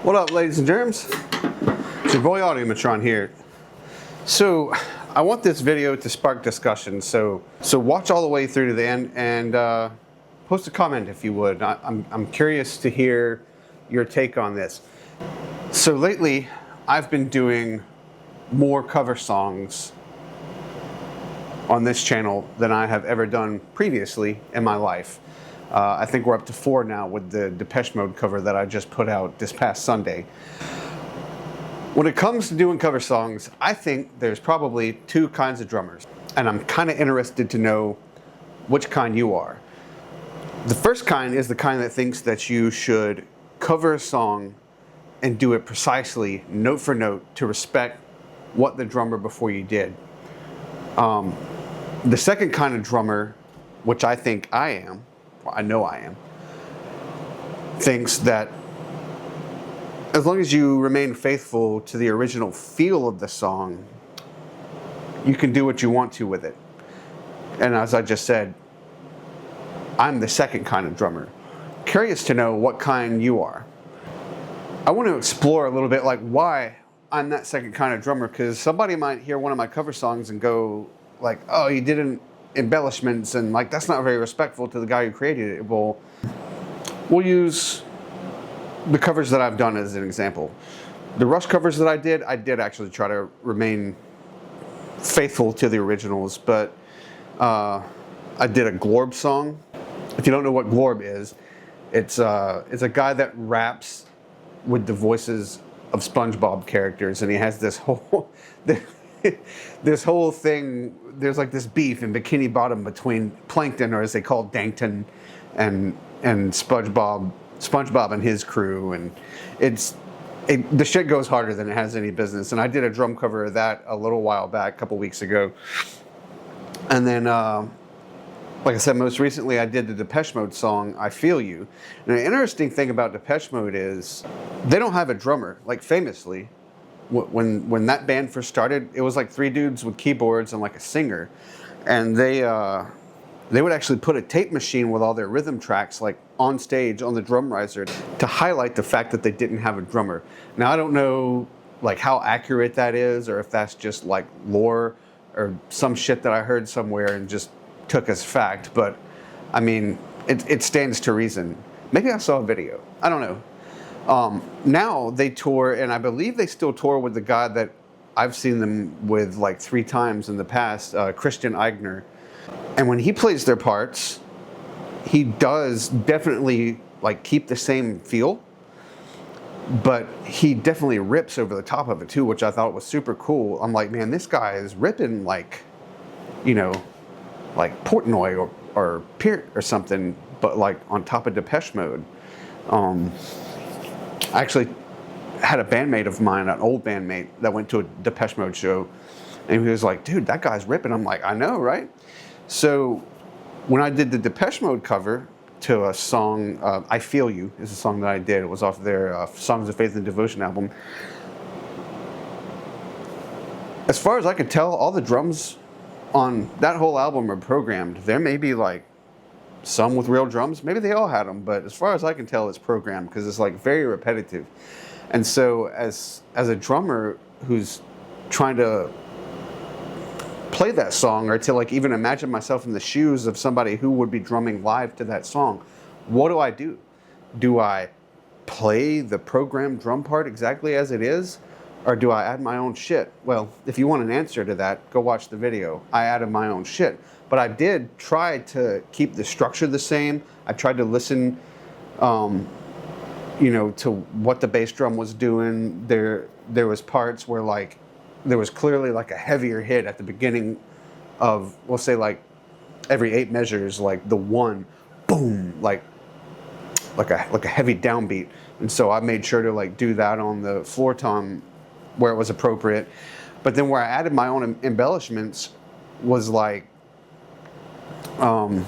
What up, ladies and germs? It's your boy Audiomatron here. So, I want this video to spark discussion, so watch all the way through to the end and post a comment if you would. I'm curious to hear your take on this. So lately, I've been doing more cover songs on this channel than I have ever done previously in my life. I think we're up to 4 now with the Depeche Mode cover that I just put out this past Sunday. When it comes to doing cover songs, I think there's probably 2 kinds of drummers, and I'm kind of interested to know which kind you are. The first kind is the kind that thinks that you should cover a song and do it precisely, note for note, to respect what the drummer before you did. The second kind of drummer, which I think I am, well, I know I am, thinks that as long as you remain faithful to the original feel of the song, you can do what you want to with it. And as I just said, I'm the second kind of drummer. Curious to know what kind you are. I want to explore a little bit like why I'm that second kind of drummer, because somebody might hear one of my cover songs and go like, oh, you did embellishments and like that's not very respectful to the guy who created it. Well, we'll use the covers that I've done as an example. The Rush covers that I did actually try to remain faithful to the originals, but I did a Glorb song. If you don't know what Glorb is, it's a guy that raps with the voices of SpongeBob characters, and he has this whole this whole thing. There's like this beef in Bikini Bottom between Plankton, or as they call Dankton, and SpongeBob and his crew, and the shit goes harder than it has any business. And I did a drum cover of that a little while back, a couple weeks ago. And then, like I said, most recently I did the Depeche Mode song, I Feel You. And the interesting thing about Depeche Mode is they don't have a drummer. Like famously, when that band first started, it was like 3 dudes with keyboards and like a singer. And they would actually put a tape machine with all their rhythm tracks like on stage on the drum riser to highlight the fact that they didn't have a drummer. Now I don't know like how accurate that is, or if that's just like lore or some shit that I heard somewhere and just took as fact, but I mean it stands to reason. Maybe I saw a video, I don't know. Now they tour, and I believe they still tour with the guy that I've seen them with like 3 times in the past, Christian Eigner. And when he plays their parts, he does definitely like keep the same feel, but he definitely rips over the top of it too, which I thought was super cool. I'm like, man, this guy is ripping like, you know, like Portnoy or Peart or something, but like on top of Depeche Mode. I actually had a bandmate of mine, an old bandmate, that went to a Depeche Mode show, and he was like, dude, that guy's ripping. I'm like, I know, right? So when I did the Depeche Mode cover to a song, I Feel You is a song that I did. It was off their Songs of Faith and Devotion album. As far as I could tell, all the drums on that whole album are programmed. There may be like some with real drums. Maybe they all had them, but as far as I can tell, it's programmed because it's like very repetitive. And so as a drummer who's trying to play that song, or to like even imagine myself in the shoes of somebody who would be drumming live to that song, what do? Do I play the programmed drum part exactly as it is, or do I add my own shit? Well, if you want an answer to that, go watch the video. I added my own shit, but I did try to keep the structure the same. I tried to listen, you know, to what the bass drum was doing. There was parts where like there was clearly like a heavier hit at the beginning of, we'll say like every 8 measures, like the 1, boom, like a heavy downbeat. And so I made sure to like do that on the floor tom where it was appropriate. But then where I added my own embellishments was like, I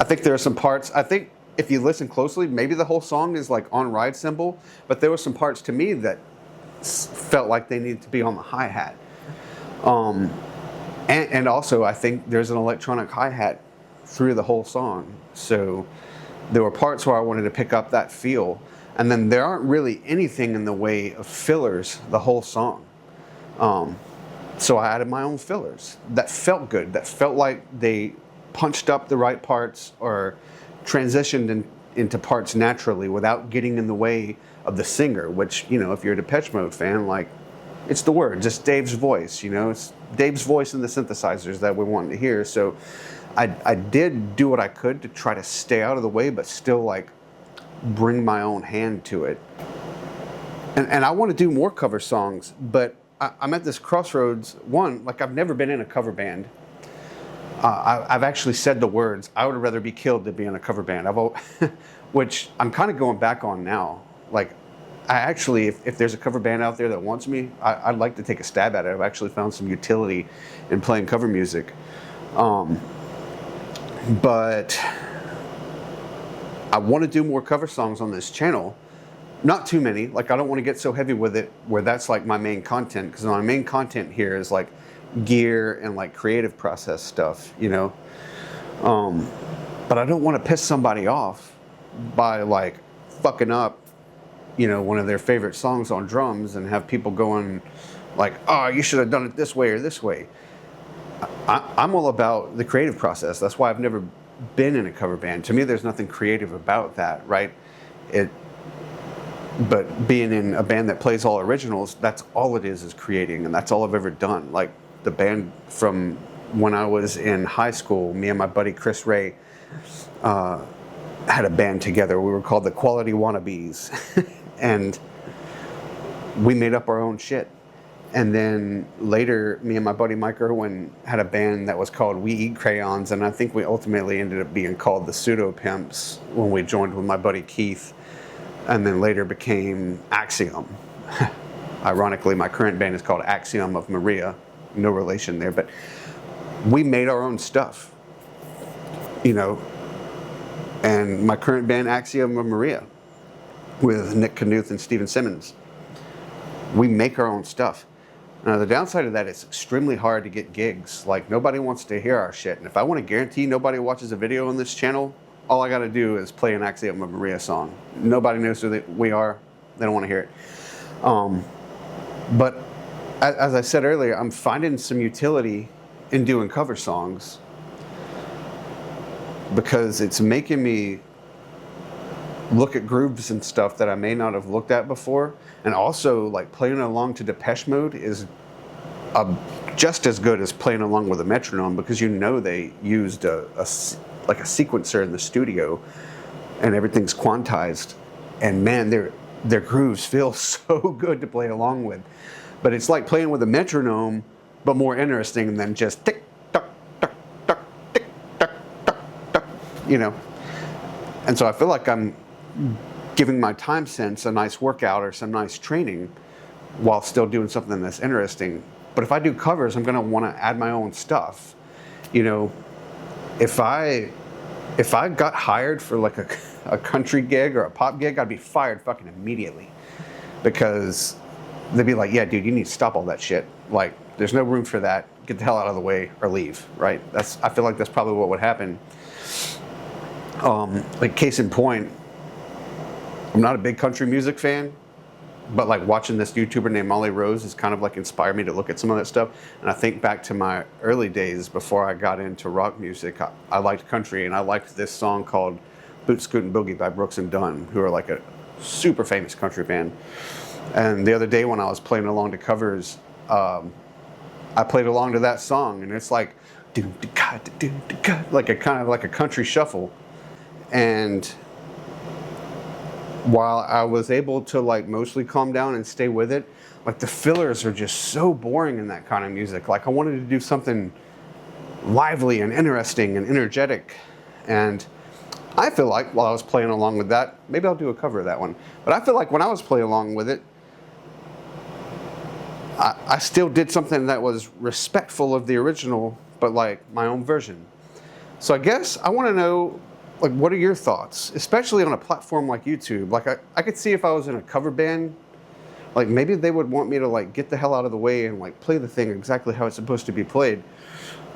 think there are some parts, I think if you listen closely, maybe the whole song is like on ride cymbal, but there were some parts to me that felt like they needed to be on the hi-hat. And also I think there's an electronic hi-hat through the whole song. So there were parts where I wanted to pick up that feel, and then there aren't really anything in the way of fillers the whole song. So I added my own fillers that felt good, that felt like they punched up the right parts or transitioned into parts naturally without getting in the way of the singer, which, you know, if you're a Depeche Mode fan, like, it's the word, just Dave's voice, you know, it's Dave's voice and the synthesizers that we want to hear. So I did do what I could to try to stay out of the way, but still like bring my own hand to it. And I want to do more cover songs, but I'm at this crossroads. One, like, I've never been in a cover band. I've actually said the words, I would rather be killed than be in a cover band, which I'm kind of going back on now. Like, I actually, if there's a cover band out there that wants me, I'd like to take a stab at it. I've actually found some utility in playing cover music. But I want to do more cover songs on this channel. Not too many. Like, I don't want to get so heavy with it where that's like my main content, because my main content here is like gear and like creative process stuff, you know. But I don't want to piss somebody off by like fucking up, you know, one of their favorite songs on drums and have people going like, oh, you should have done it this way or this way. I'm all about the creative process. That's why I've never been in a cover band. To me, there's nothing creative about that, right? But being in a band that plays all originals, that's all it is creating, and that's all I've ever done. Like, the band from when I was in high school, me and my buddy Chris Ray had a band together. We were called the Quality Wannabes, and we made up our own shit. And then later, me and my buddy Mike Irwin had a band that was called We Eat Crayons, and I think we ultimately ended up being called the Pseudo Pimps when we joined with my buddy Keith, and then later became Axiom. Ironically, my current band is called Axiom of Maria. No relation there, but we made our own stuff, you know. And my current band, Axiom of Maria, with Nick Knuth and Steven Simmons, we make our own stuff. Now, the downside of that is extremely hard to get gigs. Like, nobody wants to hear our shit. And if I want to guarantee nobody watches a video on this channel, all I got to do is play an Axiom of Maria song. Nobody knows who we are. They don't want to hear it. But as I said earlier, I'm finding some utility in doing cover songs because it's making me look at grooves and stuff that I may not have looked at before. And also, like, playing along to Depeche Mode is just as good as playing along with a metronome, because you know they used a sequencer in the studio and everything's quantized. And man, their grooves feel so good to play along with. But it's like playing with a metronome, but more interesting than just tick, tock, tock, tock, tick, tock, tock, tock, you know. And so I feel like I'm giving my time sense a nice workout or some nice training while still doing something that's interesting. But if I do covers, I'm going to want to add my own stuff. You know, if I got hired for like a country gig or a pop gig, I'd be fired fucking immediately, because they'd be like, yeah, dude, you need to stop all that shit. Like, there's no room for that. Get the hell out of the way or leave, right? I feel like that's probably what would happen. Like, case in point, I'm not a big country music fan, but like watching this YouTuber named Molly Rose has kind of like inspired me to look at some of that stuff. And I think back to my early days before I got into rock music. I liked country, and I liked this song called Boot Scootin' Boogie by Brooks and Dunn, who are like a super famous country band. And the other day when I was playing along to covers, I played along to that song, and it's like like a kind of like a country shuffle. And while I was able to like mostly calm down and stay with it, like, the fillers are just so boring in that kind of music. Like, I wanted to do something lively and interesting and energetic. And I feel like while I was playing along with that, maybe I'll do a cover of that one, but I feel like when I was playing along with it, I still did something that was respectful of the original, but like my own version. So I guess I want to know, like, what are your thoughts, especially on a platform like YouTube? Like, I could see if I was in a cover band, like, maybe they would want me to like get the hell out of the way and like play the thing exactly how it's supposed to be played.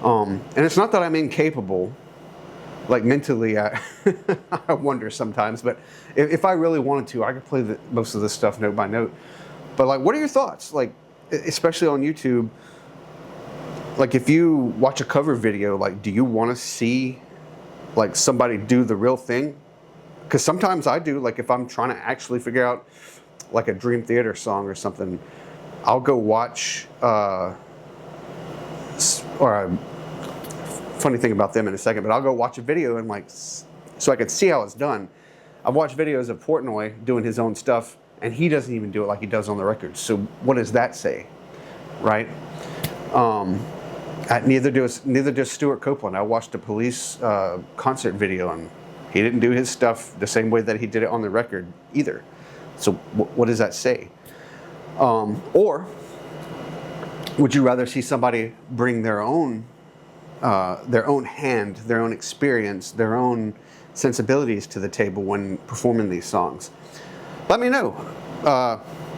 And it's not that I'm incapable, like mentally, I wonder sometimes. But if I really wanted to, I could play most of this stuff note by note. But like, what are your thoughts? Like, especially on YouTube. Like, if you watch a cover video, like, do you want to see like somebody do the real thing? Because sometimes I do. Like, if I'm trying to actually figure out like a Dream Theater song or something, I'll go watch. Or a funny thing about them in a second, but I'll go watch a video and like, so I can see how it's done. I've watched videos of Portnoy doing his own stuff, and he doesn't even do it like he does on the record. So what does that say, right? Neither does Stuart Copeland. I watched a Police concert video, and he didn't do his stuff the same way that he did it on the record either. So what does that say? Or would you rather see somebody bring their own hand, their own experience, their own sensibilities to the table when performing these songs? Let me know.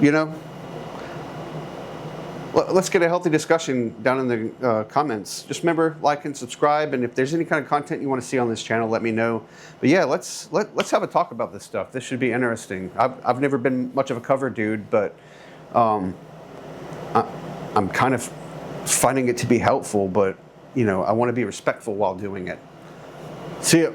You know, let's get a healthy discussion down in the comments. Just remember, like and subscribe, and if there's any kind of content you want to see on this channel, let me know. But yeah, let's have a talk about this stuff. This should be interesting. I've never been much of a cover dude, but I'm kind of finding it to be helpful. But you know, I want to be respectful while doing it. See ya.